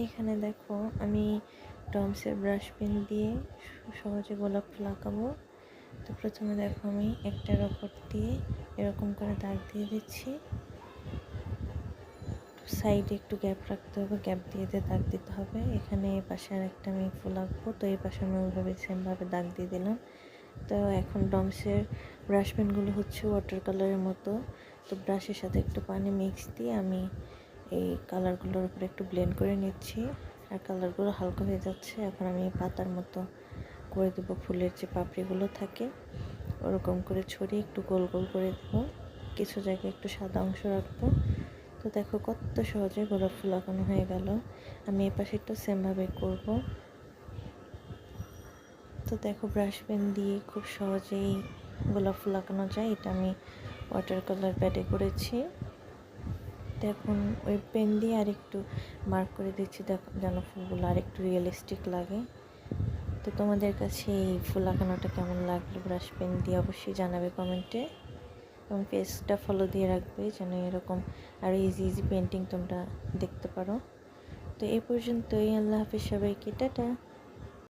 এখানে দেখো আমি ডমসের ব্রাশ পেন দিয়ে সহজে গোলাপ ফুল আঁকাবো। তো প্রথমে দেখো আমি একটার ওপর দিয়ে এরকম করে দাগ দিয়ে দিচ্ছি। সাইডে একটু গ্যাপ রাখতে হবে, গ্যাপ দিয়ে দাগ দিতে হবে। এখানে এই পাশে আর একটা আমি ফুল আঁকবো, তো এই পাশে আমি ওইভাবে সেমভাবে দাগ দিয়ে দিলাম। তো এখন ডমসের ব্রাশ পেনগুলো হচ্ছে ওয়াটার কালারের মতো, তো ব্রাশের সাথে একটু পানি মিক্স দিয়ে আমি এই কালারগুলোর উপরে একটু ব্লেন্ড করে নিচ্ছি। আর কালারগুলো হালকা হয়ে যাচ্ছে। এখন আমি পাতার মতো করে দেবো, ফুলের যে পাপড়িগুলো থাকে ওরকম করে ছড়িয়ে একটু গোল গোল করে দেবো। কিছু জায়গায় একটু সাদা অংশ রাখবো। তো দেখো কত সহজে গোলাপ ফুল আঁকানো হয়ে গেল। আমি এই পাশে একটু সেমভাবে করব। তো দেখো ব্রাশ পেন দিয়ে খুব সহজেই গোলাপ ফুল আঁকানো যায়। এটা আমি ওয়াটার কালার প্যাডে করেছি। দেখুন ওই পেন দিয়ে আরেকটু মার্ক করে দিচ্ছি, দেখো যেন ফুলগুলো আরেকটু রিয়েলিস্টিক লাগে। তো তোমাদের কাছে এই ফুল আঁকানোটা কেমন লাগলো ব্রাশ পেন দিয়ে অবশ্যই জানাবে কমেন্টে, এবং পেজটা ফলো দিয়ে রাখবে যেন এরকম আরও ইজি ইজি পেন্টিং তোমরা দেখতে পারো। তো এই পর্যন্তই, আল্লাহ হাফিজ সবাইকে, টাটা।